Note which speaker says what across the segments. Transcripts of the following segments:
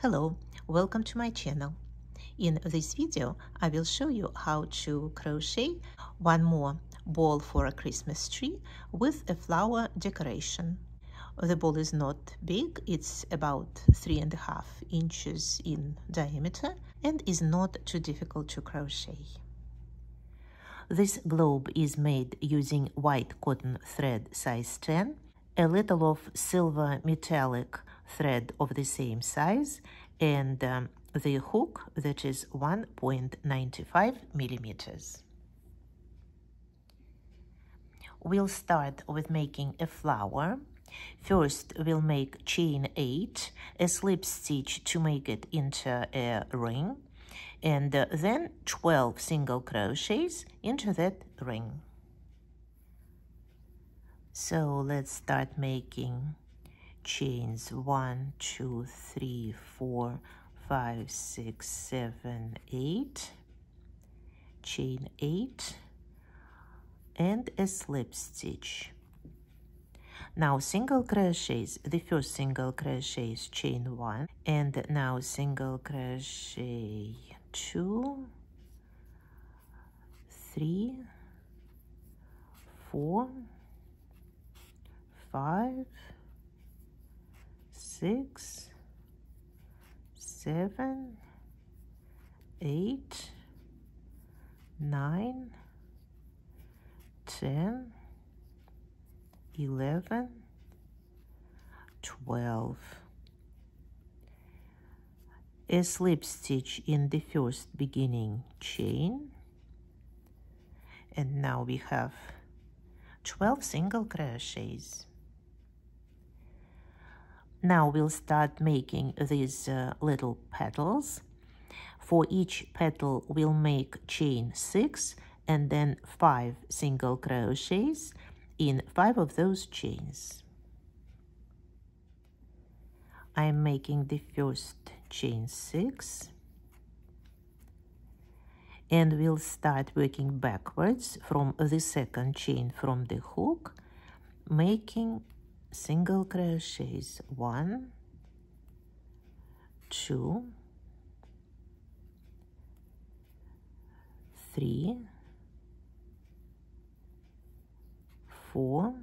Speaker 1: Hello, welcome to my channel. In this video, I will show you how to crochet one more ball for a Christmas tree with a flower decoration. The ball is not big, it's about 3.5 inches in diameter and is not too difficult to crochet. This globe is made using white cotton thread size 10, a little of silver metallic thread of the same size, and the hook that is 1.95 millimeters. We'll start with making a flower. First, we'll make chain 8, a slip stitch to make it into a ring, and then 12 single crochets into that ring. So let's start making chains 1, 2, 3, 4, 5, 6, 7, 8, chain 8, and a slip stitch. Now single crochets, the first single crochet is chain 1, and now single crochet 2, 3, 4, 5, 6, 7, 8, 9, 10, 11, 12. A slip stitch in the first beginning chain, and now we have 12 single crochets. Now we'll start making these little petals. For each petal we'll make chain 6 and then 5 single crochets in 5 of those chains. I'm making the first chain 6, and we'll start working backwards from the second chain from the hook, making single crochets 1, 2, 3, 4,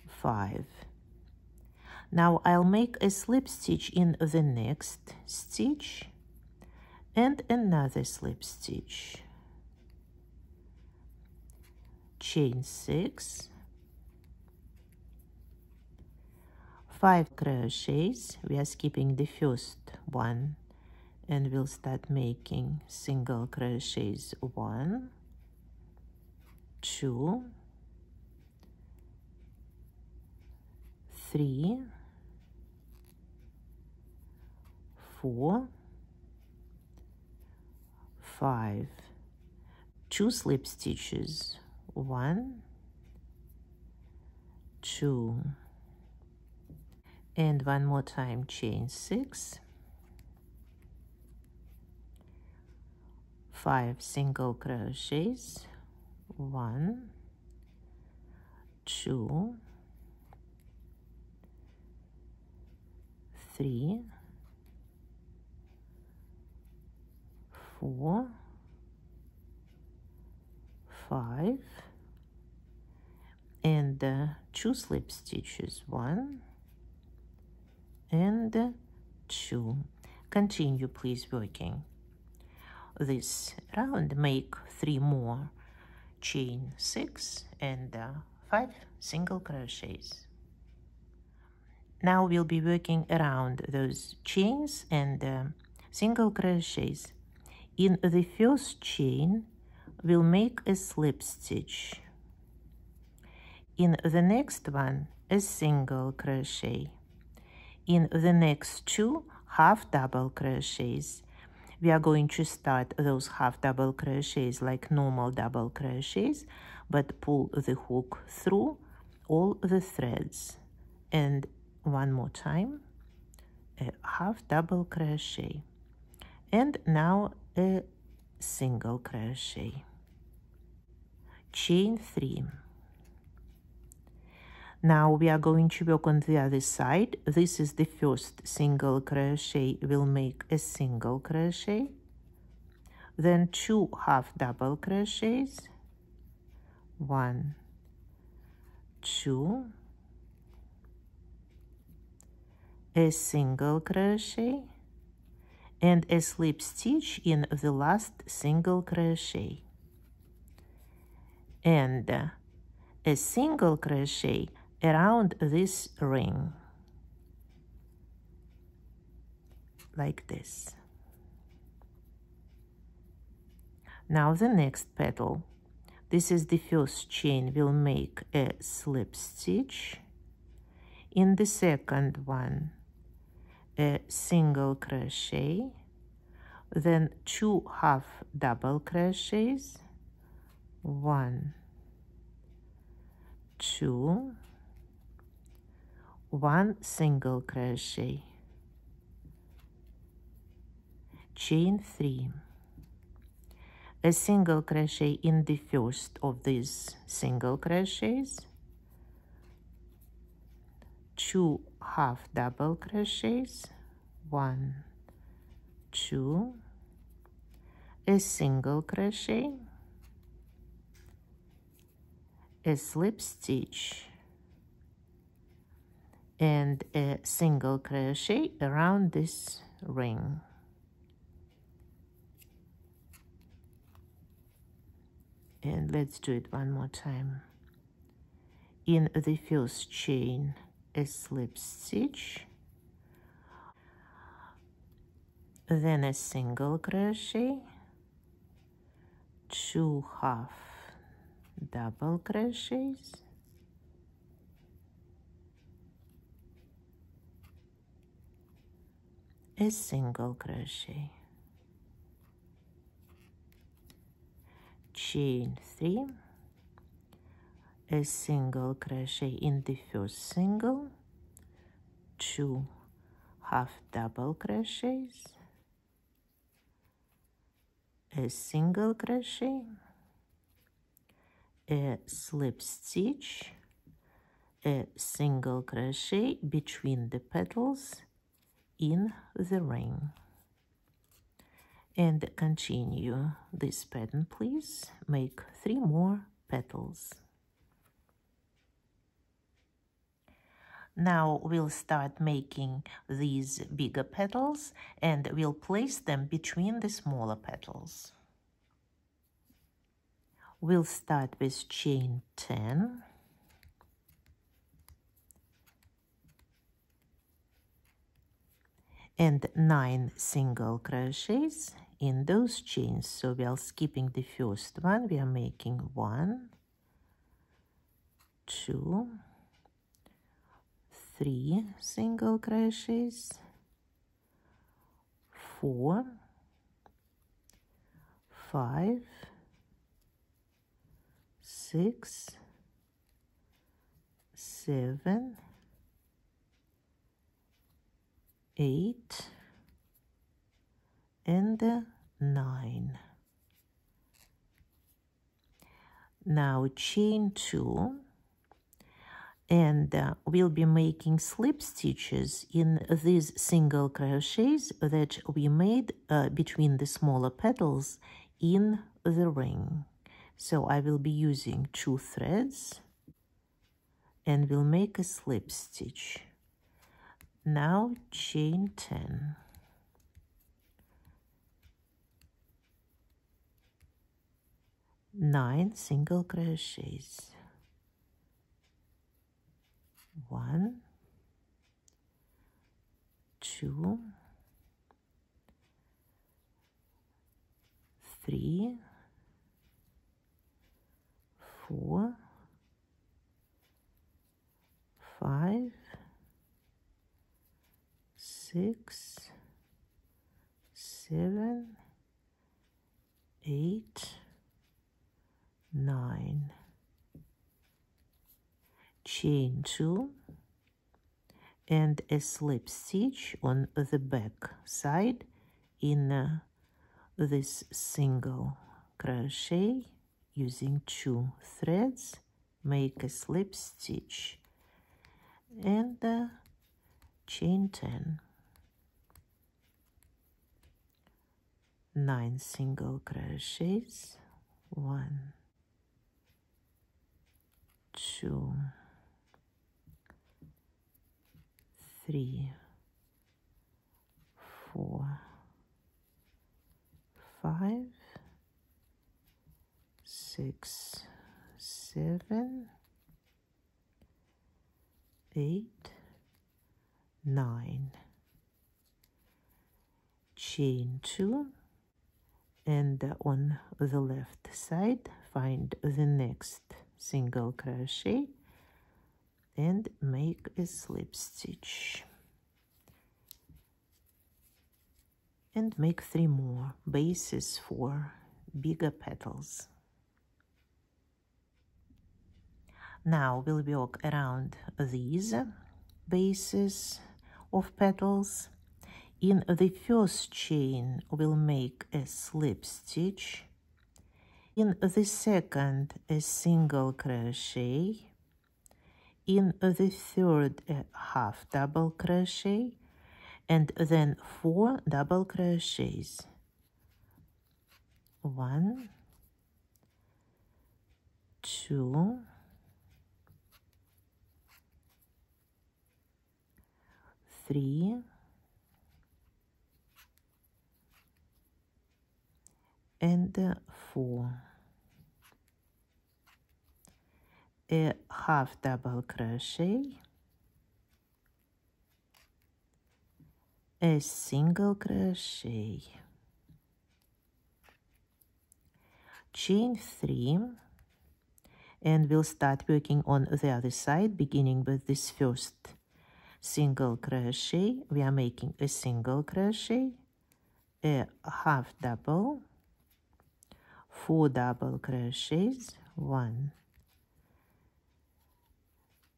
Speaker 1: 5. Now I'll make a slip stitch in the next stitch and another slip stitch. Chain 6, 5 crochets. We are skipping the first one, and we'll start making single crochets 1, 2, 3, 4, 5, 2 slip stitches, 1, 2, and one more time chain 6, 5 single crochets, 1, 2, 3, 4, 5, and 2 slip stitches, 1 and 2. Continue please working this round. Make 3 more chain 6 and 5 single crochets. Now we'll be working around those chains and single crochets. In the first chain we'll make a slip stitch. In the next one a single crochet. In the next 2 half double crochets. We are going to start those half double crochets like normal double crochets, but pull the hook through all the threads. And one more time, a half double crochet, and now a single crochet. Chain 3. Now we are going to work on the other side. This is the first single crochet. We'll make a single crochet, then 2 half double crochets, 1, 2, a single crochet, and a slip stitch in the last single crochet, and a single crochet around this ring, like this. Now the next petal. This is the first chain. We'll make a slip stitch. In the second one, a single crochet, then 2 half double crochets, 1, 2, 1 single crochet, chain 3, a single crochet in the first of these single crochets, 2 half double crochets, 1, 2, a single crochet, a slip stitch, and a single crochet around this ring. And let's do it one more time. In the first chain, a slip stitch, then a single crochet, 2 half double crochets, a single crochet, chain 3, a single crochet in the first single, 2 half double crochets, a single crochet, a slip stitch, a single crochet between the petals in the ring. And continue this pattern, please. Make 3 more petals. Now we'll start making these bigger petals, and we'll place them between the smaller petals. We'll start with chain 10. And 9 single crochets in those chains. So we are skipping the first one. We are making 1, 2, 3 single crochets, 4, 5, 6, 7, 8, and 9. Now chain 2, and we'll be making slip stitches in these single crochets that we made between the smaller petals in the ring. So I will be using 2 threads, and we'll make a slip stitch. Now chain 10. Nine single crochets. 1, 2, 3, 4, 5, 6, 7, 8, 9. Chain 2 and a slip stitch on the back side in this single crochet using 2 threads. Make a slip stitch and chain 10, 9 single crochets, 1, 2, 3, 4, 5, 6, 7, 8, 9, chain 2, and on the left side find the next single crochet and make a slip stitch, and make 3 more bases for bigger petals. Now we'll work around these bases of petals. In the first chain we'll make a slip stitch, in the second a single crochet, in the third a half double crochet, and then 4 double crochets. 1, 2, 3, and 4. A half double crochet, a single crochet, chain 3, and we'll start working on the other side, beginning with this first single crochet. We are making a single crochet, a half double, 4 double crochets, 1,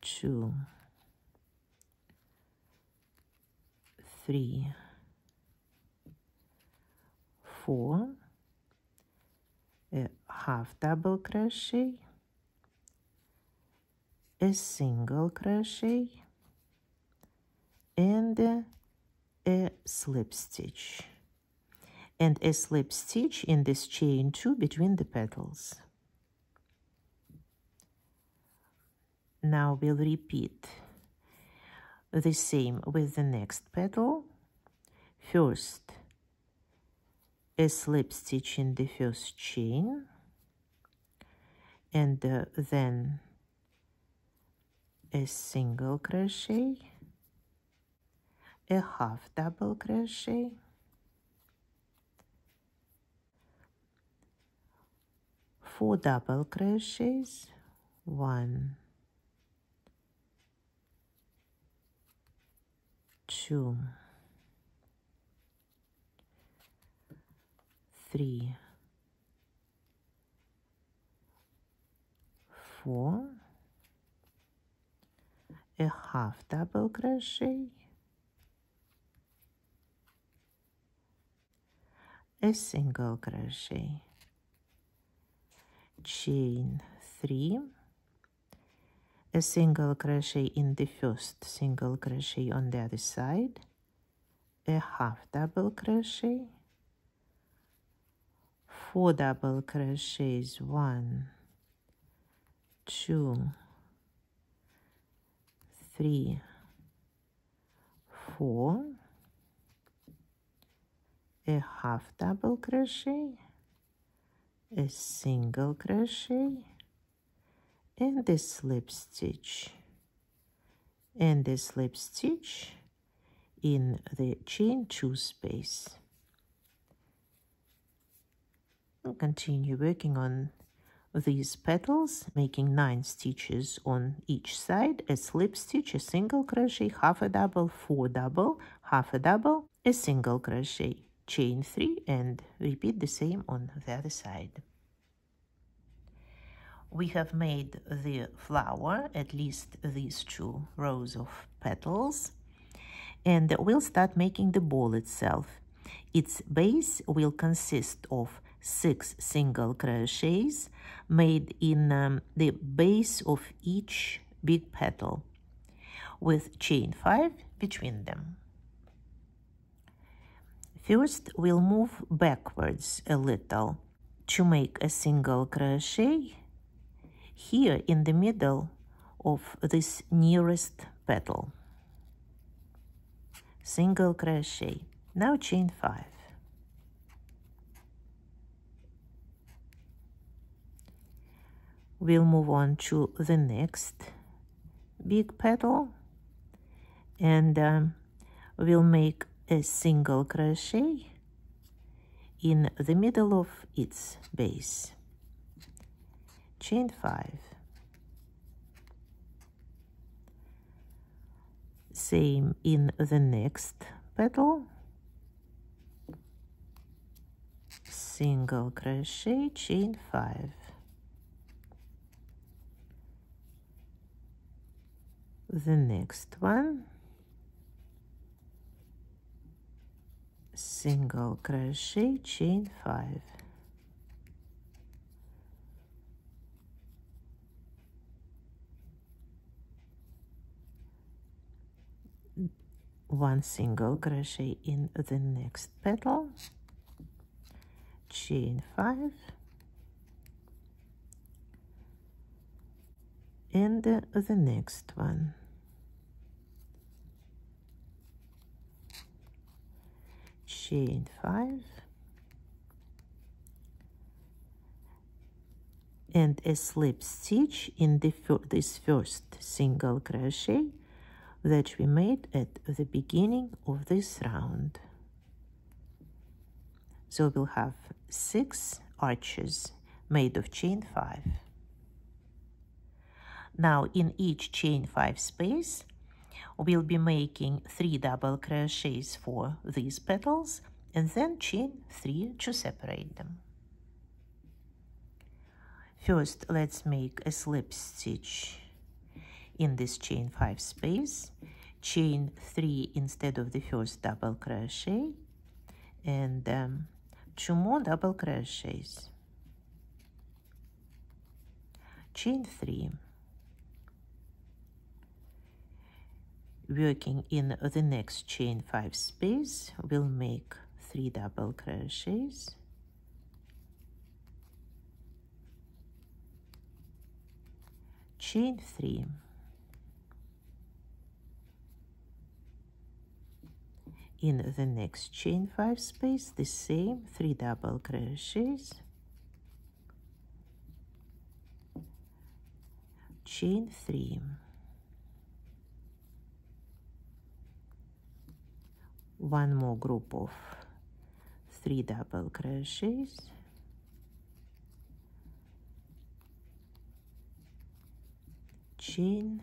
Speaker 1: 2, 3, 4, a half double crochet, a single crochet, and a slip stitch, and a slip stitch in this chain 2 between the petals. Now we'll repeat the same with the next petal. First, a slip stitch in the first chain, and then a single crochet, a half double crochet, four double crochets, 1, 2, 3, 4, a half double crochet, a single crochet, chain 3, a single crochet in the first, single crochet on the other side, a half double crochet, 4 double crochets, 1, 2, 3, 4, a half double crochet, a single crochet, and a slip stitch, and a slip stitch in the chain 2 space. We'll continue working on these petals, making 9 stitches on each side, a slip stitch, a single crochet, half a double, 4 double, half a double, a single crochet, chain 3, and repeat the same on the other side. We have made the flower, at least these 2 rows of petals, and we'll start making the ball itself. Its base will consist of 6 single crochets made in the base of each big petal. with chain 5 between them. First, we'll move backwards a little to make a single crochet here in the middle of this nearest petal. Single crochet. Now chain 5. We'll move on to the next big petal, and we'll make a single crochet in the middle of its base. Chain 5. Same in the next petal. Single crochet, chain 5. The next one. Single crochet, chain 5. One single crochet in the next petal, chain 5, and the next one. Chain 5, and a slip stitch in this first single crochet that we made at the beginning of this round. So we'll have 6 arches made of chain 5. Now in each chain 5 space, we'll be making 3 double crochets for these petals and then chain 3 to separate them. First, let's make a slip stitch in this chain 5 space, chain 3 instead of the first double crochet, and 2 more double crochets. Chain 3. Working in the next chain 5 space, we'll make 3 double crochets, chain 3. In the next chain 5 space, the same 3 double crochets, chain 3. One more group of 3 double crochets, chain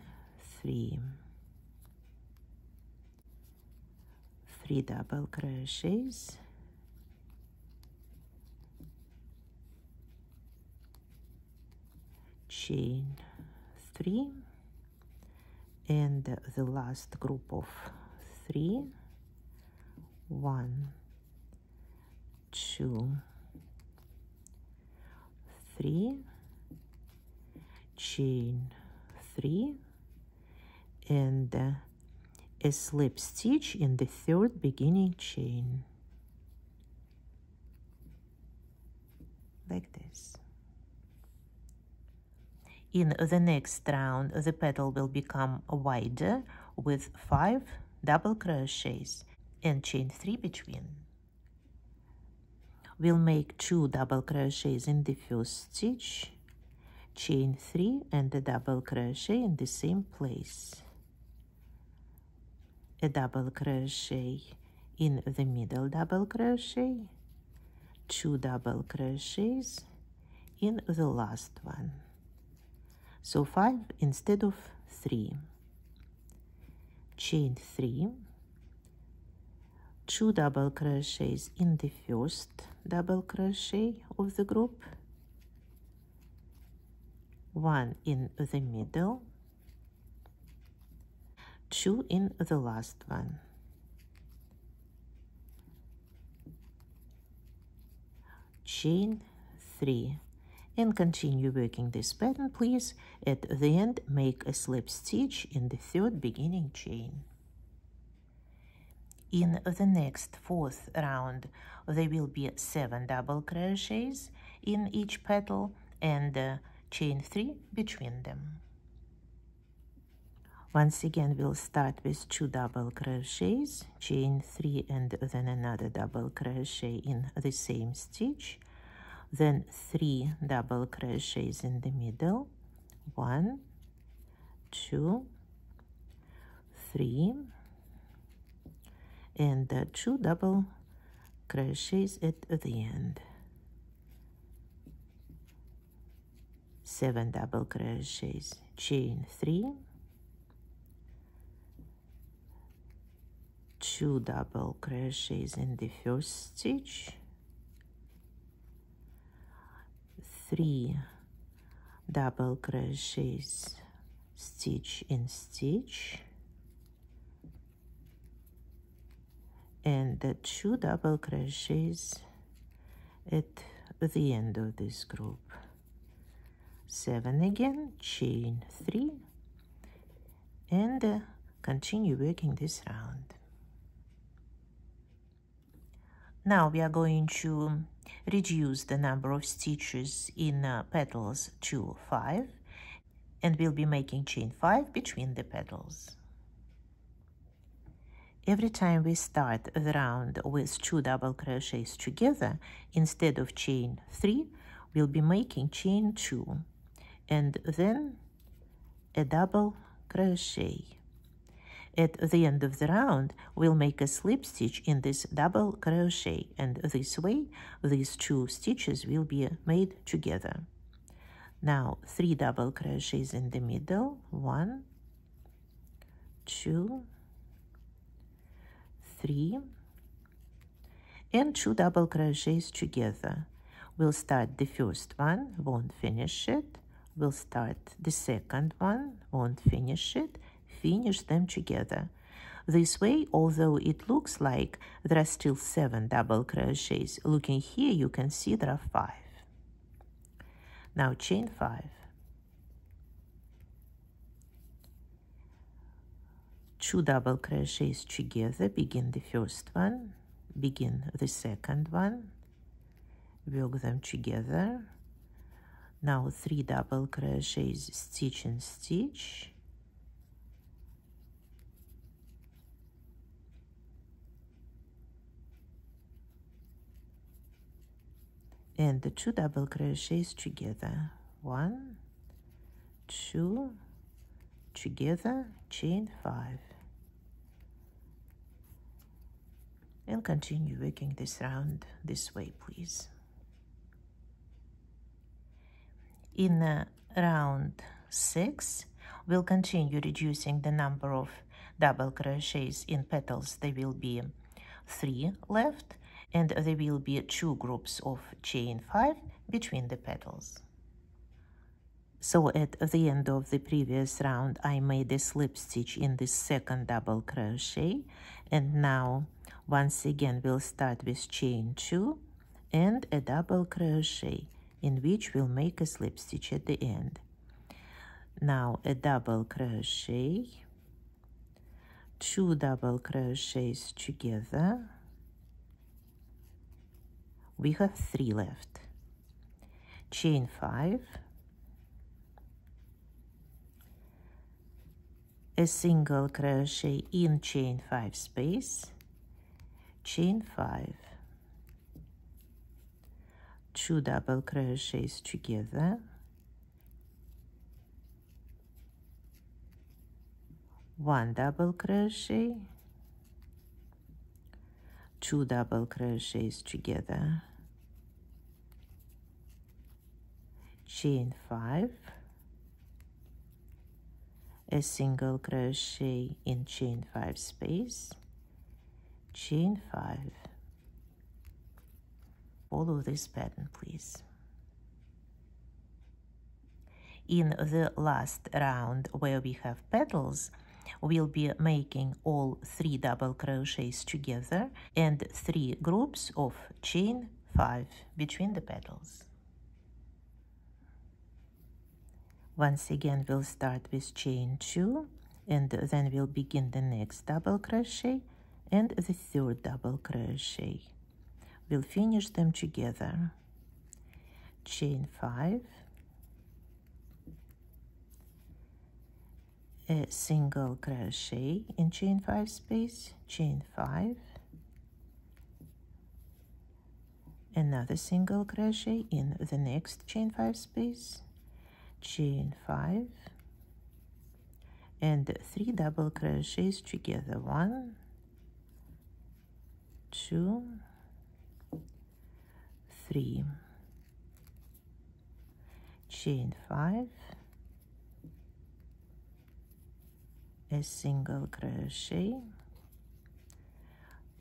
Speaker 1: 3. 3 double crochets, chain 3, and the last group of 3. 1, 2, 3, chain 3, and a slip stitch in the third beginning chain, like this. In the next round, the petal will become wider with 5 double crochets and chain 3 between. We'll make 2 double crochets in the first stitch, chain 3 and a double crochet in the same place. A double crochet in the middle double crochet, 2 double crochets in the last one. So 5 instead of 3. Chain 3, 2 double crochets in the first double crochet of the group, 1 in the middle, 2 in the last one. Chain 3, And continue working this pattern, please. At the end, make a slip stitch in the third beginning chain. In the next fourth round, there will be 7 double crochets in each petal and chain 3 between them. Once again, we'll start with 2 double crochets, chain 3 and then another double crochet in the same stitch, then 3 double crochets in the middle, 1, 2, 3, and 2 double crochets at the end, 7 double crochets, chain 3, 2 double crochets in the first stitch, 3 double crochets stitch in stitch, and 2 double crochets at the end of this group. 7 again, chain 3, and continue working this round. Now we are going to reduce the number of stitches in petals to 5, and we'll be making chain 5 between the petals. Every time we start the round with 2 double crochets together, instead of chain 3, we'll be making chain 2, and then a double crochet. At the end of the round, we'll make a slip stitch in this double crochet, and this way, these 2 stitches will be made together. Now, 3 double crochets in the middle, 1, 2, 3, and 2 double crochets together. We'll start the first one, won't finish it. We'll start the second one, won't finish it. Finish them together. This way, although it looks like there are still 7 double crochets, looking here you can see there are 5. Now chain 5. 2 double crochets together, begin the first one, begin the second one, work them together. Now 3 double crochets, stitch in stitch, and the 2 double crochets together, 1, 2, together, chain 5, and continue working this round this way, please. In round 6, we'll continue reducing the number of double crochets in petals. There will be 3 left, and there will be 2 groups of chain 5 between the petals. So at the end of the previous round, I made a slip stitch in the second double crochet, and now once again we'll start with chain 2 and a double crochet, in which we'll make a slip stitch at the end. Now a double crochet, 2 double crochets together. We have 3 left. Chain 5, a single crochet in chain 5 space, chain 5, 2 double crochets together, 1 double crochet, 2 double crochets together, chain 5, a single crochet in chain 5 space, chain 5. Follow this pattern, please. In the last round, where we have petals, we'll be making all 3 double crochets together and 3 groups of chain 5 between the petals. Once again, we'll start with chain 2, and then we'll begin the next double crochet and the third double crochet. We'll finish them together. Chain 5, a single crochet in chain 5 space, chain 5, another single crochet in the next chain 5 space, chain 5, and 3 double crochets together. 1, 2, 3, chain 5, a single crochet,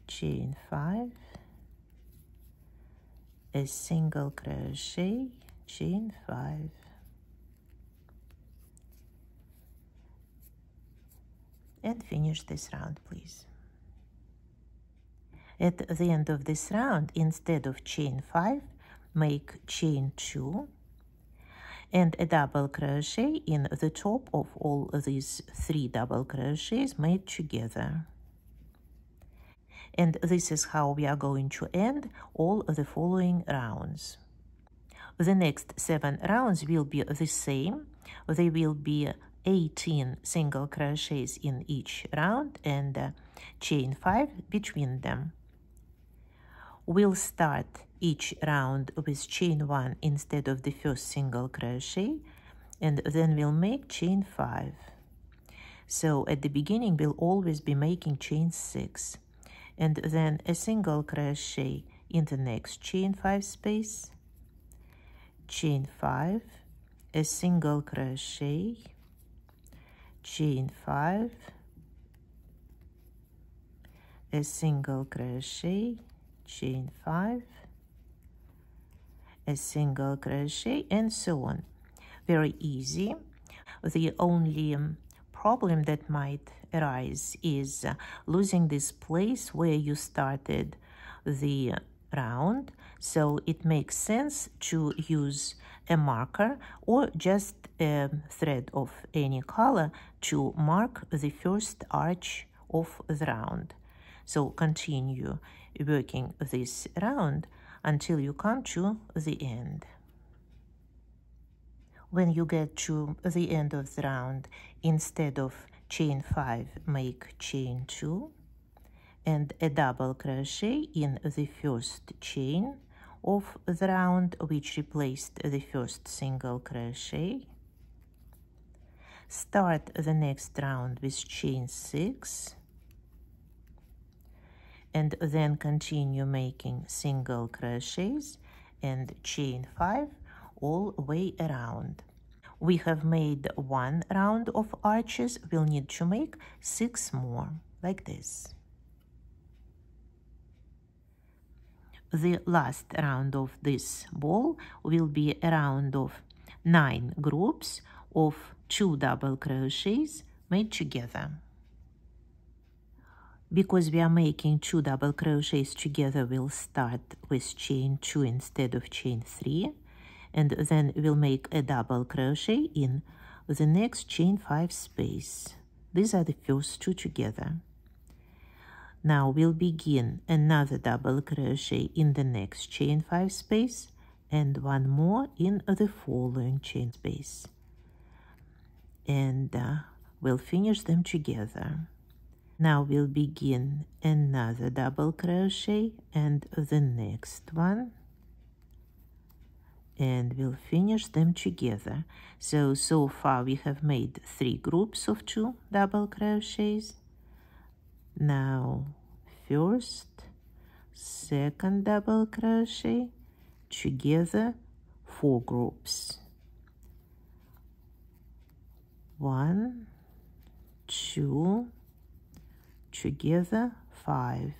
Speaker 1: chain 5, a single crochet, chain 5, and finish this round, please. At the end of this round, instead of chain 5, make chain 2 and a double crochet in the top of all of these 3 double crochets made together. And this is how we are going to end all of the following rounds. The next 7 rounds will be the same. They will be 18 single crochets in each round and chain 5 between them. We'll start each round with chain 1 instead of the first single crochet, and then we'll make chain 5. So at the beginning, we'll always be making chain 6, and then a single crochet in the next chain 5 space, chain 5, a single crochet, chain 5, a single crochet, chain 5, a single crochet, and so on. Very easy. The only problem that might arise is losing this place where you started the round, so it makes sense to use a marker or just a thread of any color to mark the first arch of the round. So continue working this round until you come to the end. When you get to the end of the round, instead of chain 5, make chain 2 and a double crochet in the first chain of the round, which replaced the first single crochet. Start the next round with chain 6 and then continue making single crochets and chain 5 all the way around. We have made 1 round of arches. We'll need to make 6 more, like this. The last round of this ball will be a round of 9 groups of 2 double crochets made together. Because we are making 2 double crochets together, we'll start with chain 2 instead of chain 3, and then we'll make a double crochet in the next chain 5 space. These are the first 2 together. Now we'll begin another double crochet in the next chain 5 space and 1 more in the following chain space. And we'll finish them together. Now we'll begin another double crochet and the next one, and we'll finish them together. So far we have made 3 groups of 2 double crochets. Now first, second double crochet, together 4 groups. 1, 2, together 5,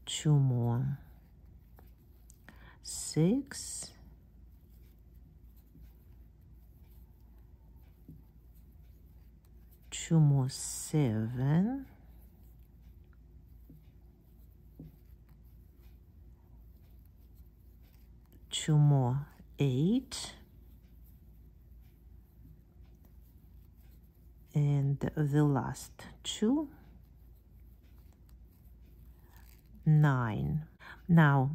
Speaker 1: 2 more, 6, 2 more, 7, 2 more, 8, and the last 2, 9. Now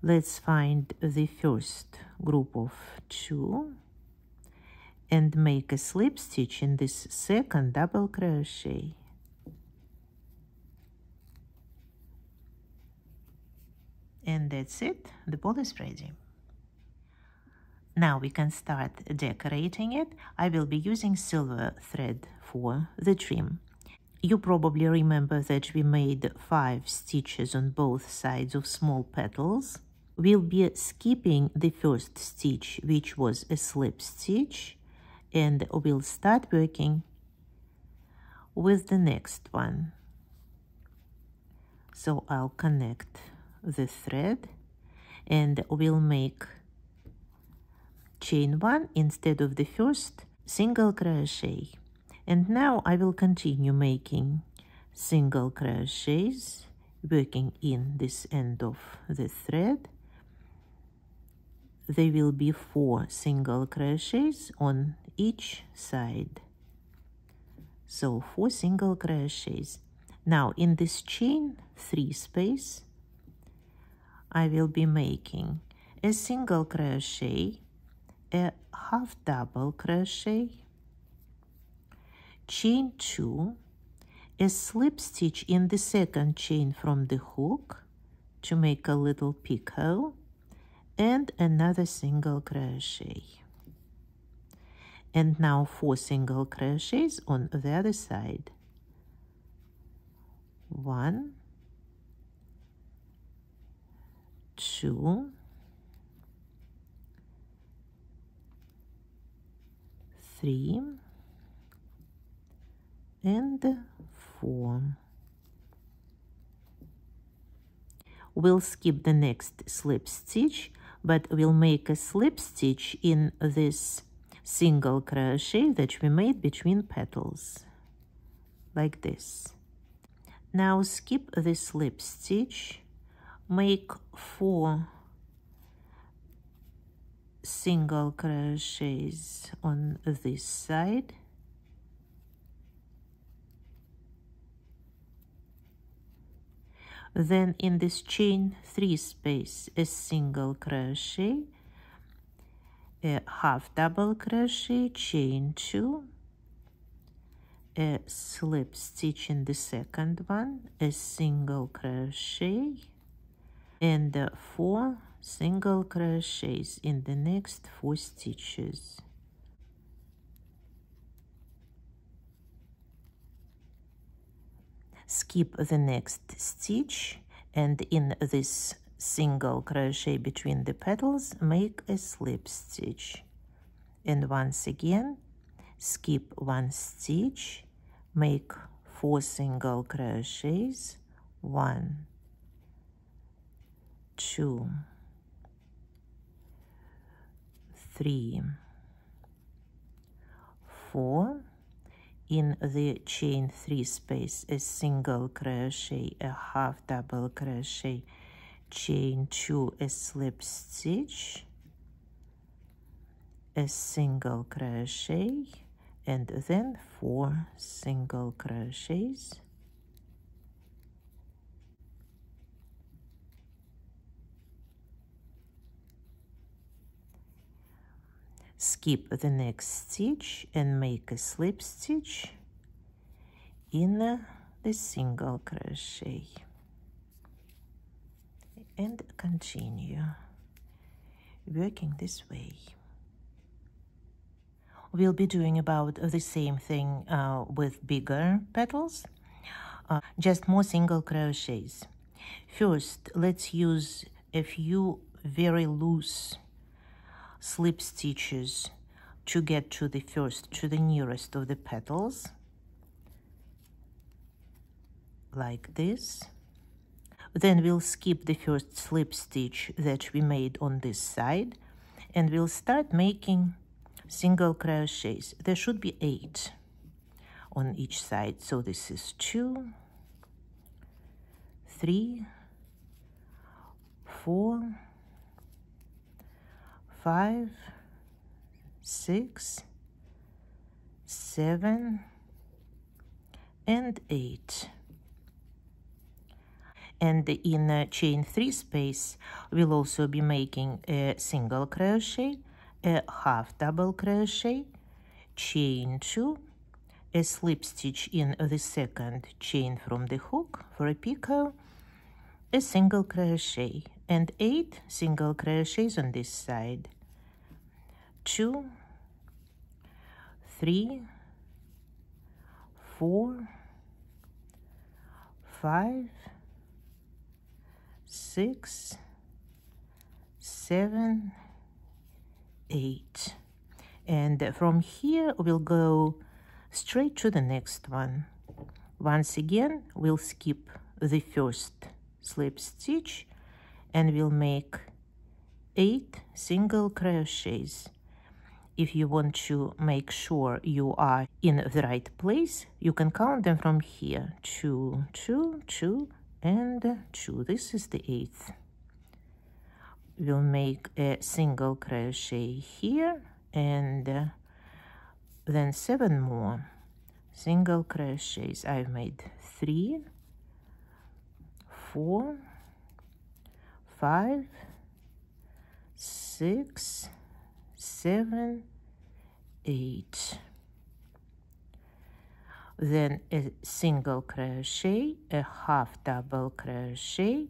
Speaker 1: let's find the first group of 2 and make a slip stitch in this second double crochet. And that's it, the ball is ready. Now we can start decorating it. I will be using silver thread for the trim. You probably remember that we made 5 stitches on both sides of small petals. We'll be skipping the first stitch, which was a slip stitch, and we'll start working with the next one. So I'll connect the thread and we'll make chain 1 instead of the first single crochet. And now I will continue making single crochets, working in this end of the thread. There will be 4 single crochets on each side. So 4 single crochets. Now in this chain 3 space, I will be making a single crochet, a half double crochet, chain 2, a slip stitch in the second chain from the hook to make a little picot, and another single crochet. And now 4 single crochets on the other side. 1, 2, 3, and 4. We'll skip the next slip stitch, but we'll make a slip stitch in this single crochet that we made between petals, like this. Now skip the slip stitch, make 4 single crochets on this side, then in this chain 3 space a single crochet, a half double crochet, chain 2, a slip stitch in the second one, a single crochet, and 4 single crochets in the next 4 stitches. Skip the next stitch, and in this single crochet between the petals make a slip stitch, and once again skip 1 stitch, make 4 single crochets, 1, 2, 3, 4. In the chain 3 space a single crochet, a half double crochet, chain 2, a slip stitch, a single crochet, and then 4 single crochets. Skip the next stitch and make a slip stitch in the single crochet and continue working this way. We'll be doing about the same thing with bigger petals, just more single crochets. First, let's use a few very loose slip stitches to get to the nearest of the petals, like this. Then we'll skip the first slip stitch that we made on this side, and we'll start making single crochets. There should be 8 on each side. So this is 2, 3, 4, 5, 6, 7, and 8. And in chain 3 space, we'll also be making a single crochet, a half double crochet, chain 2, a slip stitch in the second chain from the hook for a picot, a single crochet, and 8 single crochets on this side. 2, 3, 4, 5, 6, 7, 8. And from here we'll go straight to the next one. Once again, we'll skip the first slip stitch and we'll make 8 single crochets. If you want to make sure you are in the right place, you can count them from here. 2, 2, 2, and 2. This is the 8th. We'll make a single crochet here and then 7 more single crochets. I've made 3, 4, 5, 6, 7, 8. Then a single crochet, a half double crochet,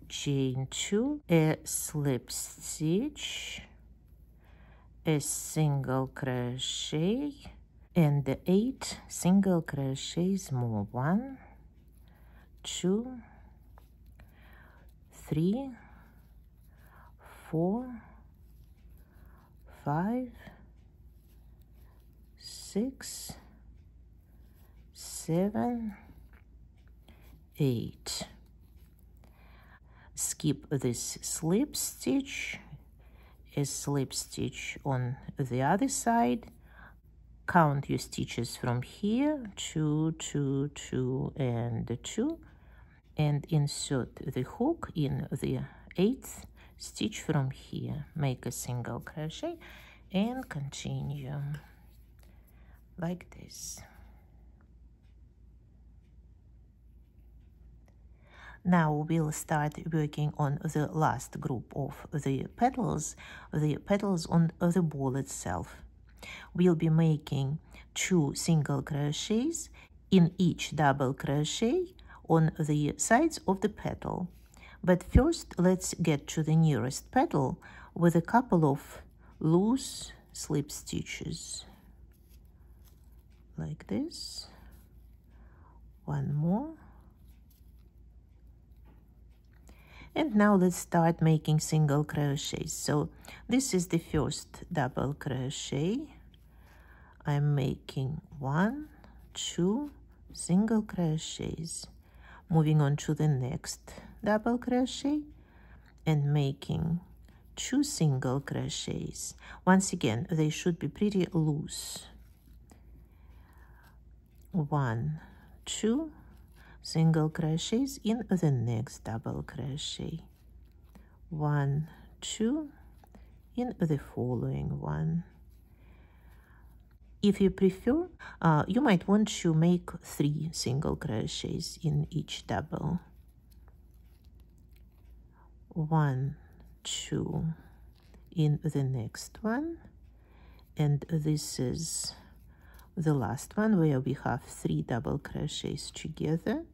Speaker 1: chain 2, a slip stitch, a single crochet, and 8 single crochets more. 1, 2, 3, 4, 5, 6, 7, 8. Skip this slip stitch, a slip stitch on the other side. Count your stitches from here, 2, 2, 2, and 2, and insert the hook in the 8th stitch from here. Make a single crochet and continue like this. Now we'll start working on the last group of the petals on the ball itself. We'll be making 2 single crochets in each double crochet on the sides of the petal. But first, let's get to the nearest petal with a couple of loose slip stitches. Like this. One more. And now let's start making single crochets. So this is the first double crochet. I'm making 1, 2 single crochets. Moving on to the next double crochet and making 2 single crochets. Once again, they should be pretty loose. 1, 2 single crochets in the next double crochet. 1, 2 in the following one. If you prefer, you might want to make 3 single crochets in each double. 1, 2 in the next one, and this is the last one where we have 3 double crochets together.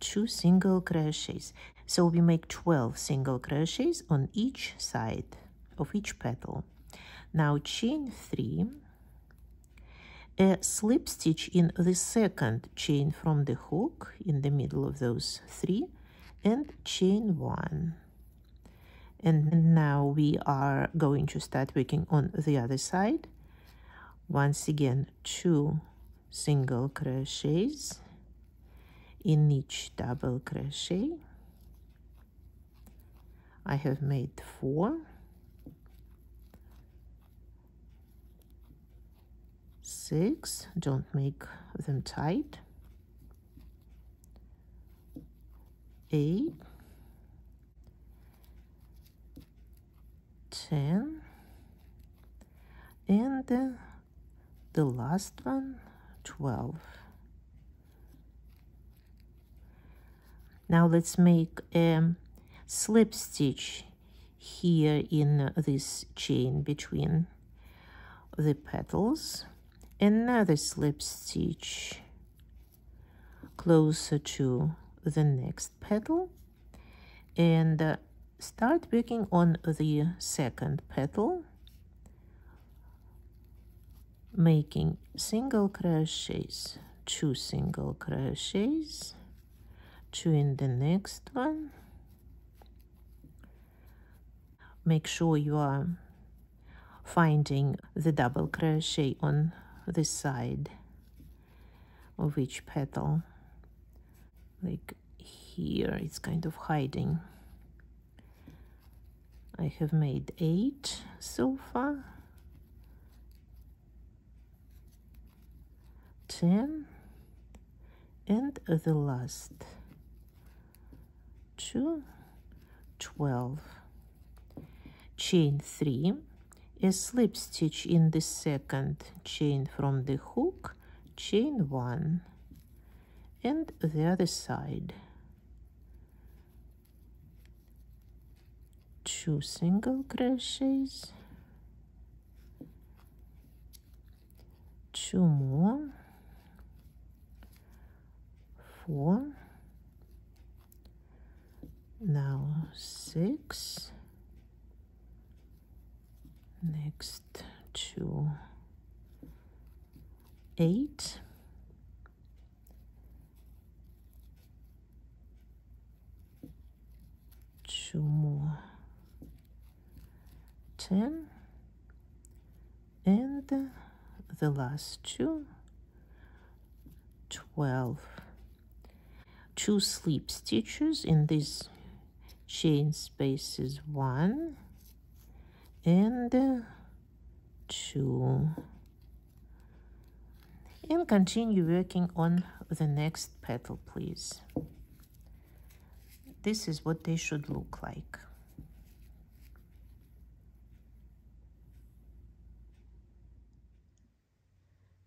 Speaker 1: 2 single crochets. So we make 12 single crochets on each side of each petal. Now chain 3, a slip stitch in the second chain from the hook in the middle of those 3, and chain 1. And now we are going to start working on the other side. Once again, 2 single crochets in each double crochet. I have made 4, 6, don't make them tight, 8, 10, and the last one, 12. Now let's make a slip stitch here in this chain between the petals. Another slip stitch closer to the next petal, and start working on the second petal, making single crochets, 2 single crochets, 2 in the next one. Make sure you are finding the double crochet on the side of each petal. Like here, it's kind of hiding. I have made 8 so far. 10, and the last 2, 12. Chain 3, a slip stitch in the second chain from the hook, chain 1, and the other side. 2 single crochets, 2 more, 4, now 6, next 2, 8, 2 more, 10, and the last 2, 12. 2 slip stitches in these chain spaces, 1 and 2, and continue working on the next petal, please. This is what they should look like.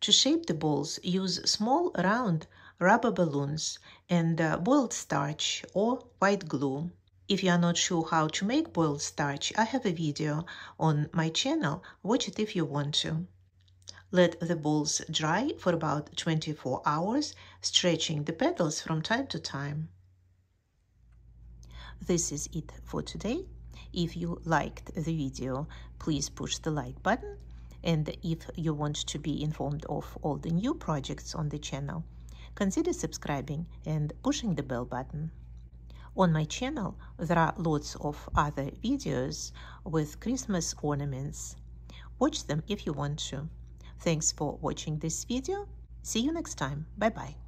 Speaker 1: To shape the balls, use small round rubber balloons and boiled starch or white glue. If you are not sure how to make boiled starch, I have a video on my channel. Watch it if you want to. Let the balls dry for about 24 hours, stretching the petals from time to time. This is it for today. If you liked the video, please push the like button. And if you want to be informed of all the new projects on the channel, consider subscribing and pushing the bell button. On my channel, there are lots of other videos with Christmas ornaments. Watch them if you want to. Thanks for watching this video. See you next time. Bye-bye.